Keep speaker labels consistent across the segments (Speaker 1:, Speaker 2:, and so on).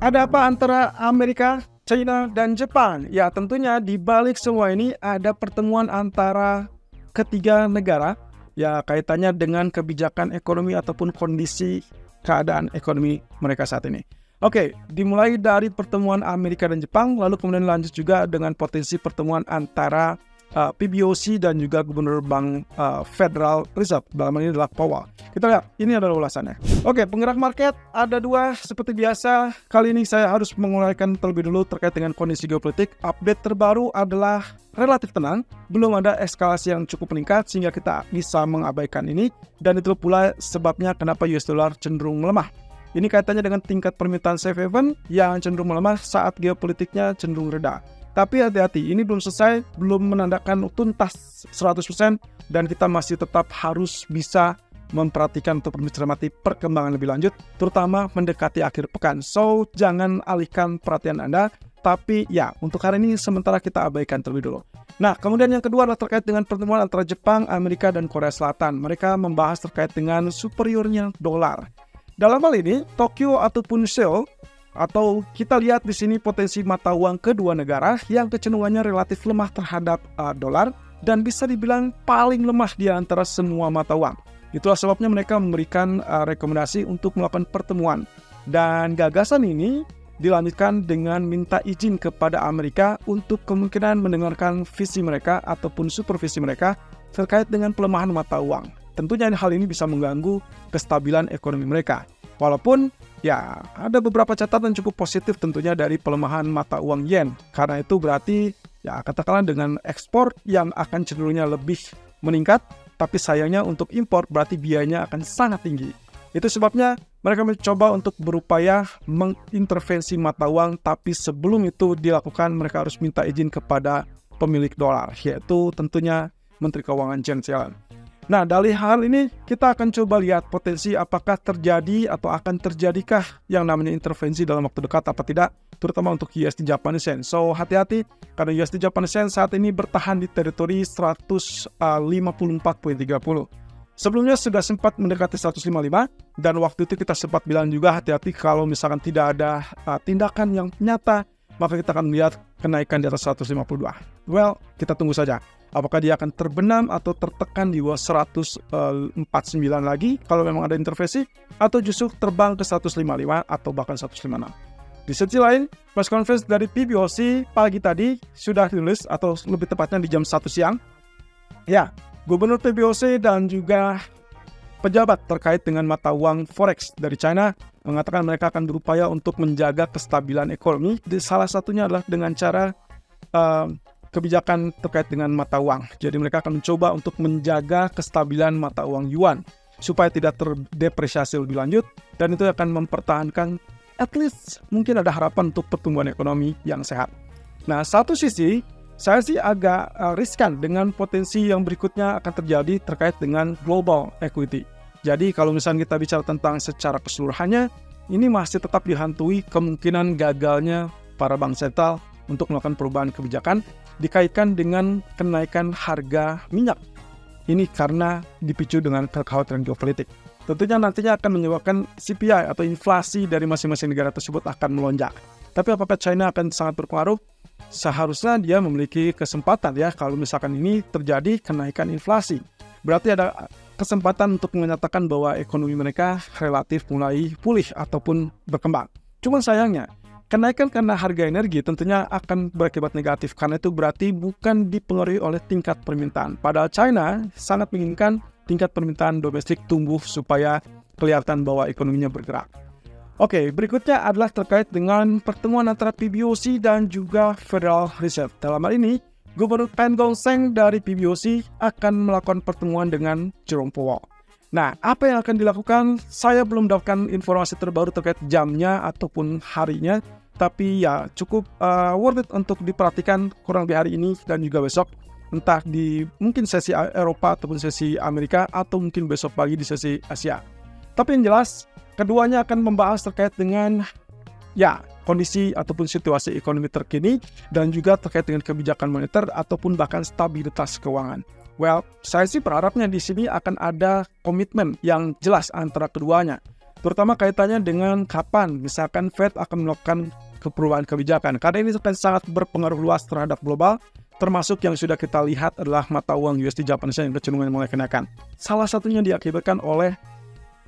Speaker 1: Ada apa antara Amerika, China, dan Jepang? Ya, tentunya di balik semua ini ada pertemuan antara ketiga negara, ya kaitannya dengan kebijakan ekonomi ataupun kondisi keadaan ekonomi mereka saat ini. Oke, dimulai dari pertemuan Amerika dan Jepang, lalu kemudian lanjut juga dengan potensi pertemuan antara PBOC dan juga Gubernur Bank Federal Reserve, dalam hal ini adalah Powell. Kita lihat, ini adalah ulasannya. Oke, penggerak market ada dua seperti biasa. Kali ini saya harus menguraikan terlebih dulu terkait dengan kondisi geopolitik. Update terbaru adalah relatif tenang, belum ada eskalasi yang cukup meningkat sehingga kita bisa mengabaikan ini. Dan itu pula sebabnya kenapa US dollar cenderung melemah. Ini kaitannya dengan tingkat permintaan safe haven yang cenderung melemah saat geopolitiknya cenderung reda. Tapi hati-hati, ini belum selesai, belum menandakan tuntas 100%, dan kita masih tetap harus bisa memperhatikan untuk mencermati perkembangan lebih lanjut, terutama mendekati akhir pekan. So, jangan alihkan perhatian Anda, tapi ya, untuk hari ini sementara kita abaikan terlebih dulu. Nah, kemudian yang kedua adalah terkait dengan pertemuan antara Jepang, Amerika, dan Korea Selatan. Mereka membahas terkait dengan superiornya dolar. Dalam hal ini, Tokyo ataupun Seoul, atau kita lihat di sini potensi mata uang kedua negara yang kecenderungannya relatif lemah terhadap dolar dan bisa dibilang paling lemah di antara semua mata uang. Itulah sebabnya mereka memberikan rekomendasi untuk melakukan pertemuan. Dan gagasan ini dilanjutkan dengan minta izin kepada Amerika untuk kemungkinan mendengarkan visi mereka ataupun supervisi mereka terkait dengan pelemahan mata uang. Tentunya hal ini bisa mengganggu kestabilan ekonomi mereka. Walaupun ya ada beberapa catatan cukup positif tentunya dari pelemahan mata uang yen. Karena itu berarti ya katakanlah dengan ekspor yang akan cenderungnya lebih meningkat, tapi sayangnya untuk impor berarti biayanya akan sangat tinggi. Itu sebabnya mereka mencoba untuk berupaya mengintervensi mata uang, tapi sebelum itu dilakukan mereka harus minta izin kepada pemilik dolar, yaitu tentunya Menteri Keuangan Janet Yellen. Nah, dari hal ini kita akan coba lihat potensi apakah terjadi atau akan terjadikah yang namanya intervensi dalam waktu dekat apa tidak, terutama untuk USD Japanese Yen. So, hati-hati karena USD Japanese Yen saat ini bertahan di teritori 154.30. Sebelumnya sudah sempat mendekati 155 dan waktu itu kita sempat bilang juga hati-hati kalau misalkan tidak ada tindakan yang nyata, maka kita akan melihat kenaikan di atas 152. Well, kita tunggu saja. Apakah dia akan terbenam atau tertekan di bawah 149 lagi kalau memang ada intervensi, atau justru terbang ke 155 atau bahkan 156. Di sisi lain, press conference dari PBOC pagi tadi sudah rilis, atau lebih tepatnya di jam 1 siang. Ya, Gubernur PBOC dan juga pejabat terkait dengan mata uang forex dari China mengatakan mereka akan berupaya untuk menjaga kestabilan ekonomi. Salah satunya adalah dengan cara kebijakan terkait dengan mata uang. Jadi mereka akan mencoba untuk menjaga kestabilan mata uang yuan supaya tidak terdepresiasi lebih lanjut, dan itu akan mempertahankan at least mungkin ada harapan untuk pertumbuhan ekonomi yang sehat. Nah, satu sisi saya sih agak riskan dengan potensi yang berikutnya akan terjadi terkait dengan global equity. Jadi kalau misalnya kita bicara tentang secara keseluruhannya, ini masih tetap dihantui kemungkinan gagalnya para bank sentral untuk melakukan perubahan kebijakan dikaitkan dengan kenaikan harga minyak. Ini karena dipicu dengan kekhawatiran geopolitik. Tentunya nantinya akan menyebabkan CPI atau inflasi dari masing-masing negara tersebut akan melonjak. Tapi apakah China akan sangat berpengaruh? Seharusnya dia memiliki kesempatan ya kalau misalkan ini terjadi kenaikan inflasi. Berarti ada kesempatan untuk menyatakan bahwa ekonomi mereka relatif mulai pulih ataupun berkembang. Cuman sayangnya, kenaikan karena harga energi tentunya akan berakibat negatif karena itu berarti bukan dipengaruhi oleh tingkat permintaan. Padahal China sangat menginginkan tingkat permintaan domestik tumbuh supaya kelihatan bahwa ekonominya bergerak. Oke, berikutnya adalah terkait dengan pertemuan antara PBOC dan juga Federal Reserve. Dalam hal ini, Gubernur Pan Gong-seng dari PBOC akan melakukan pertemuan dengan Jerome Powell. Nah, apa yang akan dilakukan? Saya belum mendapatkan informasi terbaru terkait jamnya ataupun harinya, tapi ya cukup worth it untuk diperhatikan kurang lebih hari ini dan juga besok. Entah di mungkin sesi Eropa ataupun sesi Amerika, atau mungkin besok pagi di sesi Asia. Tapi yang jelas, keduanya akan membahas terkait dengan ya kondisi ataupun situasi ekonomi terkini dan juga terkait dengan kebijakan moneter ataupun bahkan stabilitas keuangan. Well, saya sih berharapnya di sini akan ada komitmen yang jelas antara keduanya. terutama kaitannya dengan kapan misalkan Fed akan melakukan perubahan kebijakan, karena ini akan sangat berpengaruh luas terhadap global, termasuk yang sudah kita lihat adalah mata uang USD Japanese yang kecenderungan mulai kenaikan. Salah satunya diakibatkan oleh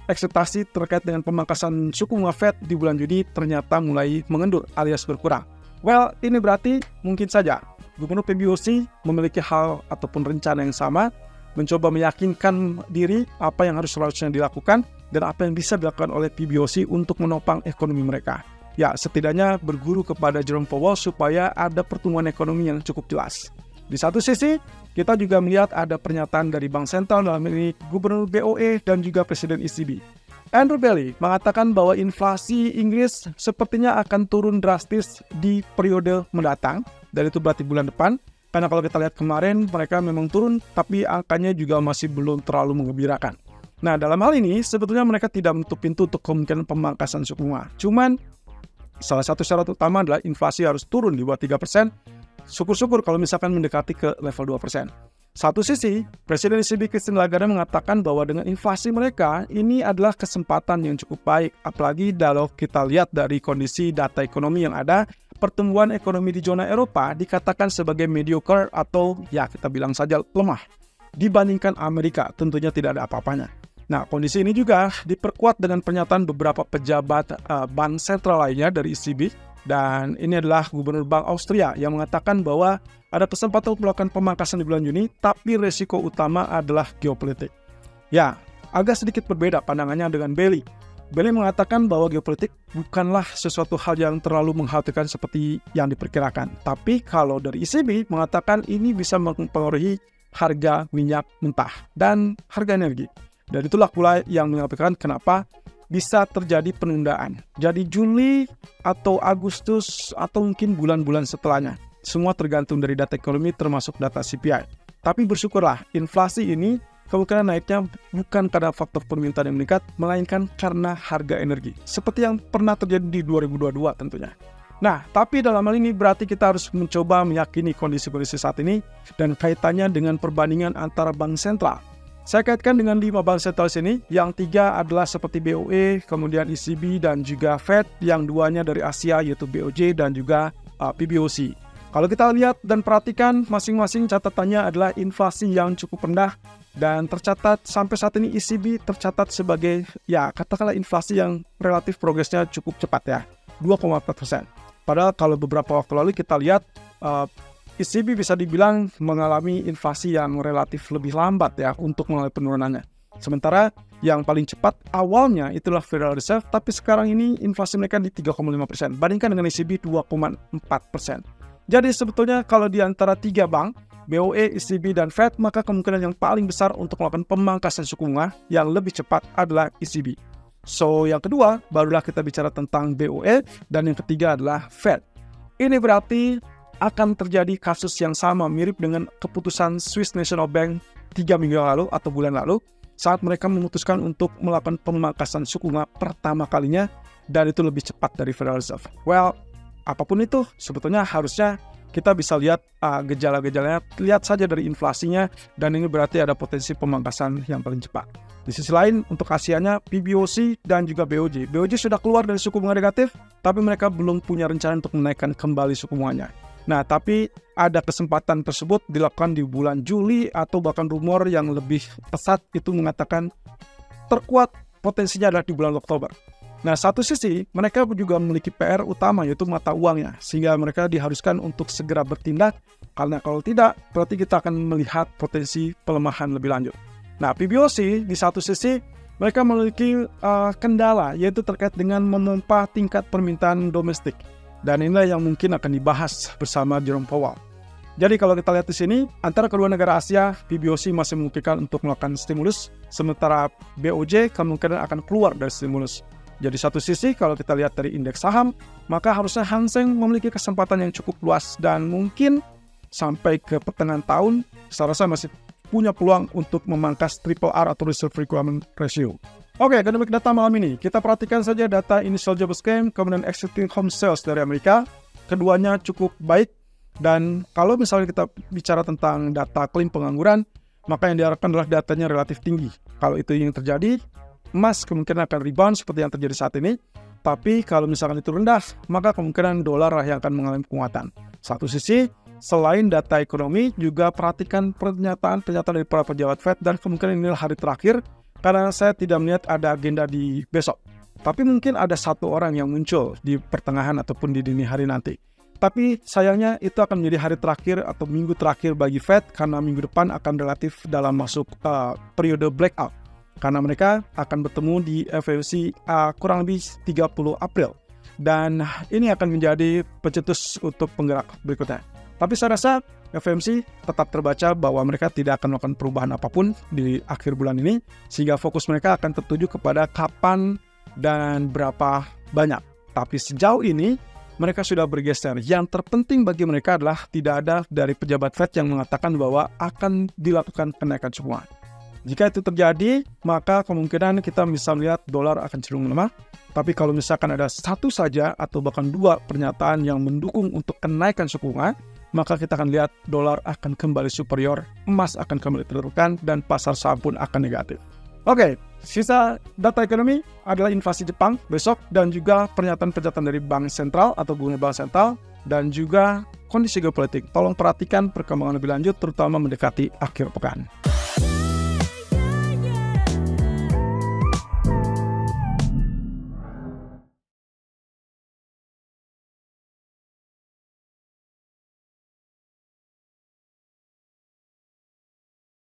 Speaker 1: ekspektasi terkait dengan pemangkasan suku bunga Fed di bulan Juni ternyata mulai mengendur alias berkurang. Well, ini berarti mungkin saja Gubernur PBOC memiliki hal ataupun rencana yang sama, mencoba meyakinkan diri apa yang harusnya dilakukan dan apa yang bisa dilakukan oleh PBOC untuk menopang ekonomi mereka. Ya, setidaknya berguru kepada Jerome Powell supaya ada pertumbuhan ekonomi yang cukup jelas. Di satu sisi, kita juga melihat ada pernyataan dari Bank Sentral dalam ini Gubernur BOE dan juga Presiden ECB. Andrew Bailey mengatakan bahwa inflasi Inggris sepertinya akan turun drastis di periode mendatang, dan itu berarti bulan depan. Karena kalau kita lihat kemarin, mereka memang turun, tapi angkanya juga masih belum terlalu menggembirakan. Nah, dalam hal ini, sebetulnya mereka tidak menutup pintu untuk kemungkinan pemangkasan suku bunga. Cuman, salah satu syarat utama adalah inflasi harus turun di bawah 3%. Syukur-syukur kalau misalkan mendekati ke level 2%. Satu sisi, Presiden ECB Christine Lagarde mengatakan bahwa dengan inflasi mereka, ini adalah kesempatan yang cukup baik. Apalagi kalau kita lihat dari kondisi data ekonomi yang ada, pertumbuhan ekonomi di zona Eropa dikatakan sebagai mediocre atau ya kita bilang saja lemah. Dibandingkan Amerika, tentunya tidak ada apa-apanya. Nah, kondisi ini juga diperkuat dengan pernyataan beberapa pejabat bank sentral lainnya dari ECB, dan ini adalah Gubernur Bank Austria yang mengatakan bahwa ada kesempatan untuk melakukan pemangkasan di bulan Juni, tapi resiko utama adalah geopolitik. Ya, agak sedikit berbeda pandangannya dengan Bailey. Bailey mengatakan bahwa geopolitik bukanlah sesuatu hal yang terlalu mengkhawatirkan seperti yang diperkirakan. Tapi kalau dari ECB mengatakan ini bisa mempengaruhi harga minyak mentah dan harga energi. Dan itulah pula yang mengatakan kenapa bisa terjadi penundaan. Jadi Juli atau Agustus atau mungkin bulan-bulan setelahnya. Semua tergantung dari data ekonomi termasuk data CPI. Tapi bersyukurlah inflasi ini kemungkinan naiknya bukan karena faktor permintaan yang meningkat, melainkan karena harga energi. Seperti yang pernah terjadi di 2022 tentunya. Nah, tapi dalam hal ini berarti kita harus mencoba meyakini kondisi-kondisi saat ini dan kaitannya dengan perbandingan antara bank sentral. Saya kaitkan dengan 5 bank sentral sini, yang 3 adalah seperti BOE, kemudian ECB dan juga Fed, yang 2-nya dari Asia yaitu BOJ dan juga PBOC. Kalau kita lihat dan perhatikan, masing-masing catatannya adalah inflasi yang cukup rendah dan tercatat sampai saat ini ECB tercatat sebagai ya katakanlah inflasi yang relatif progresnya cukup cepat ya, 2,4%. Padahal kalau beberapa waktu lalu kita lihat ECB bisa dibilang mengalami inflasi yang relatif lebih lambat ya untuk mengalami penurunannya. Sementara yang paling cepat awalnya itulah Federal Reserve, tapi sekarang ini inflasi mereka di 3,5%, bandingkan dengan ECB 2,4%. Jadi sebetulnya kalau di antara 3 bank, BOE, ECB, dan Fed, maka kemungkinan yang paling besar untuk melakukan pemangkasan suku bunga yang lebih cepat adalah ECB. So, yang kedua, barulah kita bicara tentang BOE, dan yang ketiga adalah Fed. Ini berarti akan terjadi kasus yang sama mirip dengan keputusan Swiss National Bank 3 minggu lalu atau bulan lalu, saat mereka memutuskan untuk melakukan pemangkasan suku bunga pertama kalinya, dan itu lebih cepat dari Federal Reserve. Well, apapun itu, sebetulnya harusnya kita bisa lihat gejala-gejalanya, lihat saja dari inflasinya, dan ini berarti ada potensi pemangkasan yang paling cepat. Di sisi lain, untuk Asianya, PBOC dan juga BOJ. BOJ sudah keluar dari suku bunga negatif, tapi mereka belum punya rencana untuk menaikkan kembali suku bunganya. Nah, tapi ada kesempatan tersebut dilakukan di bulan Juli, atau bahkan rumor yang lebih pesat itu mengatakan terkuat potensinya adalah di bulan Oktober. Nah, satu sisi, mereka juga memiliki PR utama, yaitu mata uangnya, sehingga mereka diharuskan untuk segera bertindak, karena kalau tidak, berarti kita akan melihat potensi pelemahan lebih lanjut. Nah, PBOC, di satu sisi, mereka memiliki kendala, yaitu terkait dengan memompa tingkat permintaan domestik. Dan inilah yang mungkin akan dibahas bersama Jerome Powell. Jadi kalau kita lihat di sini, antara kedua negara Asia, PBOC masih memungkinkan untuk melakukan stimulus, sementara BOJ kemungkinan akan keluar dari stimulus. Jadi satu sisi kalau kita lihat dari indeks saham, maka harusnya Hang Seng memiliki kesempatan yang cukup luas dan mungkin sampai ke pertengahan tahun, saya rasa masih punya peluang untuk memangkas RRR atau Reserve Requirement Ratio. Oke, economic data malam ini. Kita perhatikan saja data initial jobs claim, kemudian existing home sales dari Amerika. Keduanya cukup baik, dan kalau misalnya kita bicara tentang data klaim pengangguran, maka yang diharapkan adalah datanya relatif tinggi. Kalau itu yang terjadi, emas kemungkinan akan rebound seperti yang terjadi saat ini. Tapi kalau misalkan itu rendah, maka kemungkinan dolar lah yang akan mengalami penguatan. Satu sisi, selain data ekonomi, juga perhatikan pernyataan-pernyataan dari para pejabat Fed, dan kemungkinan inilah hari terakhir, karena saya tidak melihat ada agenda di besok. Tapi mungkin ada satu orang yang muncul di pertengahan ataupun di dini hari nanti. Tapi sayangnya itu akan menjadi hari terakhir atau minggu terakhir bagi Fed, karena minggu depan akan relatif dalam masuk periode blackout. Karena mereka akan bertemu di FOMC kurang lebih 30 April. Dan ini akan menjadi pencetus untuk penggerak berikutnya. Tapi saya rasa FOMC tetap terbaca bahwa mereka tidak akan melakukan perubahan apapun di akhir bulan ini, sehingga fokus mereka akan tertuju kepada kapan dan berapa banyak. Tapi sejauh ini mereka sudah bergeser. Yang terpenting bagi mereka adalah tidak ada dari pejabat Fed yang mengatakan bahwa akan dilakukan kenaikan suku bunga. Jika itu terjadi, maka kemungkinan kita bisa melihat dolar akan cenderung melemah. Tapi kalau misalkan ada satu saja atau bahkan dua pernyataan yang mendukung untuk kenaikan suku bunga, maka kita akan lihat dolar akan kembali superior, emas akan kembali tertekan, dan pasar saham pun akan negatif. Oke, sisa data ekonomi adalah inflasi Jepang besok, dan juga pernyataan-pernyataan dari bank sentral atau bunga bank sentral, dan juga kondisi geopolitik. Tolong perhatikan perkembangan lebih lanjut, terutama mendekati akhir pekan.